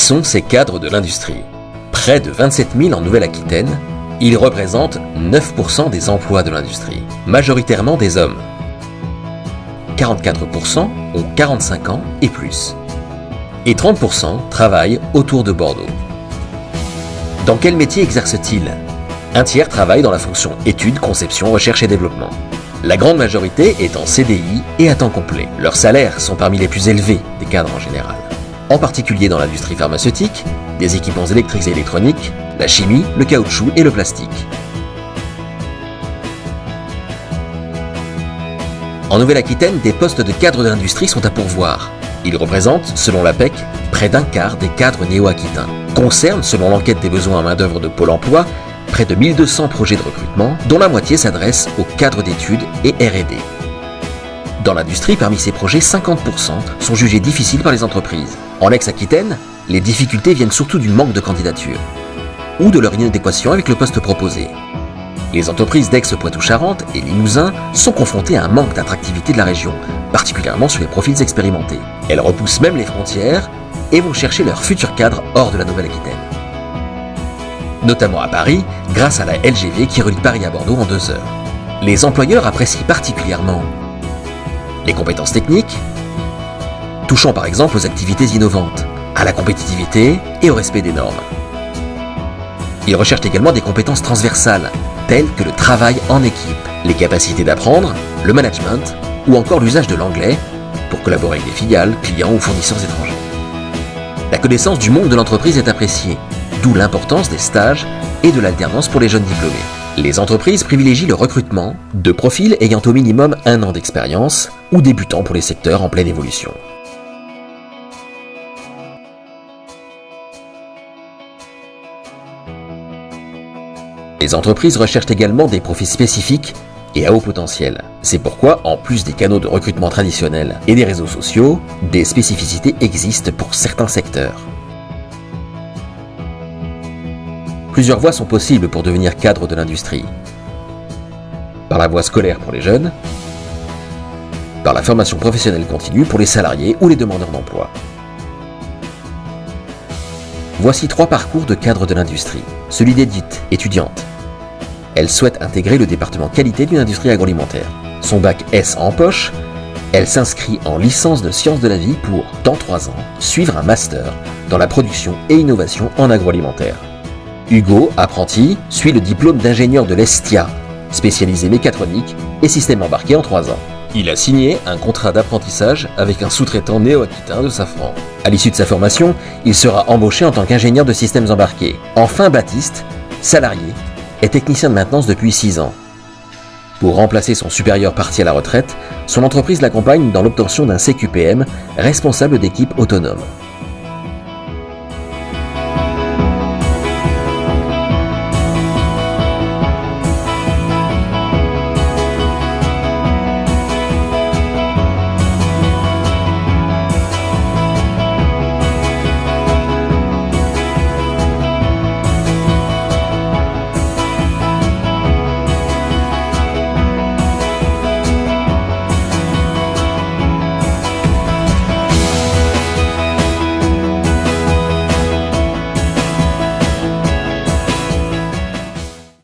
sont ces cadres de l'industrie? Près de 27 000 en Nouvelle-Aquitaine, ils représentent 9% des emplois de l'industrie, majoritairement des hommes. 44% ont 45 ans et plus. Et 30% travaillent autour de Bordeaux. Dans quel métier exercent-ils? Un tiers travaille dans la fonction études, conception, recherche et développement. La grande majorité est en CDI et à temps complet. Leurs salaires sont parmi les plus élevés des cadres en général. En particulier dans l'industrie pharmaceutique, des équipements électriques et électroniques, la chimie, le caoutchouc et le plastique. En Nouvelle-Aquitaine, des postes de cadres de l'industrie sont à pourvoir. Ils représentent, selon l'APEC, près d'un quart des cadres néo-aquitains. Concernent, selon l'enquête des besoins en main-d'œuvre de Pôle emploi, près de 1200 projets de recrutement, dont la moitié s'adresse aux cadres d'études et R&D. Dans l'industrie, parmi ces projets, 50% sont jugés difficiles par les entreprises. En ex-Aquitaine, les difficultés viennent surtout du manque de candidatures ou de leur inadéquation avec le poste proposé. Les entreprises d'Aix-Poitou-Charentes et Limousin sont confrontées à un manque d'attractivité de la région, particulièrement sur les profils expérimentés. Elles repoussent même les frontières et vont chercher leurs futurs cadres hors de la Nouvelle-Aquitaine. Notamment à Paris, grâce à la LGV qui relie Paris à Bordeaux en 2 heures. Les employeurs apprécient particulièrement les compétences techniques, touchant par exemple aux activités innovantes, à la compétitivité et au respect des normes. Ils recherchent également des compétences transversales, telles que le travail en équipe, les capacités d'apprendre, le management ou encore l'usage de l'anglais pour collaborer avec des filiales, clients ou fournisseurs étrangers. La connaissance du monde de l'entreprise est appréciée, d'où l'importance des stages et de l'alternance pour les jeunes diplômés. Les entreprises privilégient le recrutement de profils ayant au minimum 1 an d'expérience ou débutants pour les secteurs en pleine évolution. Les entreprises recherchent également des profils spécifiques et à haut potentiel. C'est pourquoi, en plus des canaux de recrutement traditionnels et des réseaux sociaux, des spécificités existent pour certains secteurs. Plusieurs voies sont possibles pour devenir cadre de l'industrie. Par la voie scolaire pour les jeunes, par la formation professionnelle continue pour les salariés ou les demandeurs d'emploi. Voici 3 parcours de cadre de l'industrie. Celui d'Edith, étudiante. Elle souhaite intégrer le département qualité d'une industrie agroalimentaire. Son bac S en poche, elle s'inscrit en licence de sciences de la vie pour, dans 3 ans, suivre un master dans la production et innovation en agroalimentaire. Hugo, apprenti, suit le diplôme d'ingénieur de l'Estia, spécialisé mécatronique et système embarqué en 3 ans. Il a signé un contrat d'apprentissage avec un sous-traitant néo-aquitain de Safran. À l'issue de sa formation, il sera embauché en tant qu'ingénieur de systèmes embarqués. Enfin, Baptiste, salarié, est technicien de maintenance depuis 6 ans. Pour remplacer son supérieur parti à la retraite, son entreprise l'accompagne dans l'obtention d'un CQPM, responsable d'équipe autonome.